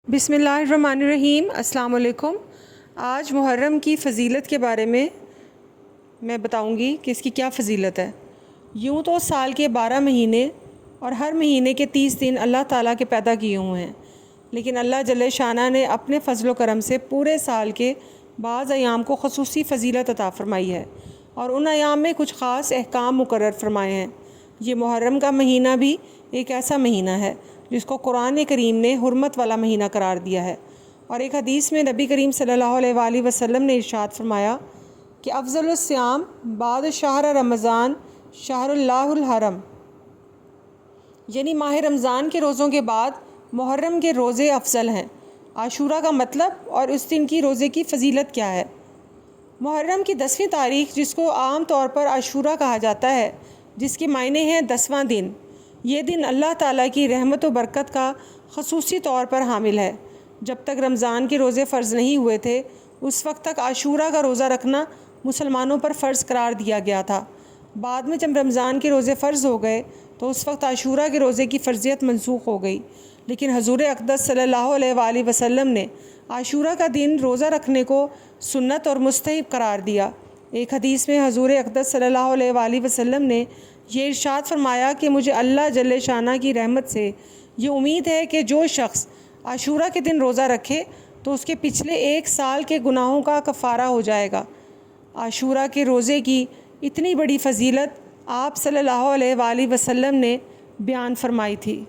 بسم اللہ الرحمن الرحیم۔ السلام علیکم۔ آج محرم کی فضیلت کے بارے میں بتاؤں گی کہ اس کی کیا فضیلت ہے۔ یوں تو سال کے 12 مہینے اور ہر مہینے کے 30 دن اللہ تعالیٰ کے پیدا کیے ہوئے ہیں، لیکن اللہ جل شانہ نے اپنے فضل و کرم سے پورے سال کے بعض ایام کو خصوصی فضیلت عطا فرمائی ہے اور ان ایام میں کچھ خاص احکام مقرر فرمائے ہیں۔ یہ محرم کا مہینہ بھی ایک ایسا مہینہ ہے جس کو قرآن کریم نے حرمت والا مہینہ قرار دیا ہے، اور ایک حدیث میں نبی کریم صلی اللہ علیہ وآلہ وسلم نے ارشاد فرمایا کہ افضل الصیام بعد شہر رمضان شہر اللہ الحرم، یعنی ماہ رمضان کے روزوں کے بعد محرم کے روزے افضل ہیں۔ عاشورہ کا مطلب اور اس دن کی روزے کی فضیلت کیا ہے؟ محرم کی 10ویں تاریخ، جس کو عام طور پر عاشورہ کہا جاتا ہے، جس کے معنی ہیں 10واں دن، یہ دن اللہ تعالیٰ کی رحمت و برکت کا خصوصی طور پر حامل ہے۔ جب تک رمضان کے روزے فرض نہیں ہوئے تھے، اس وقت تک عاشورہ کا روزہ رکھنا مسلمانوں پر فرض قرار دیا گیا تھا۔ بعد میں جب رمضان کے روزے فرض ہو گئے تو اس وقت عاشورہ کے روزے کی فرضیت منسوخ ہو گئی، لیکن حضور اقدس صلی اللہ علیہ وآلہ وسلم نے عاشورہ کا دن روزہ رکھنے کو سنت اور مستحب قرار دیا۔ ایک حدیث میں حضور اقدس صلی اللہ علیہ وآلہ وسلم نے یہ ارشاد فرمایا کہ مجھے اللہ جل شانہ کی رحمت سے یہ امید ہے کہ جو شخص عاشورہ کے دن روزہ رکھے تو اس کے پچھلے 1 سال کے گناہوں کا کفارہ ہو جائے گا۔ عاشورہ کے روزے کی اتنی بڑی فضیلت آپ صلی اللہ علیہ وآلہ وسلم نے بیان فرمائی تھی۔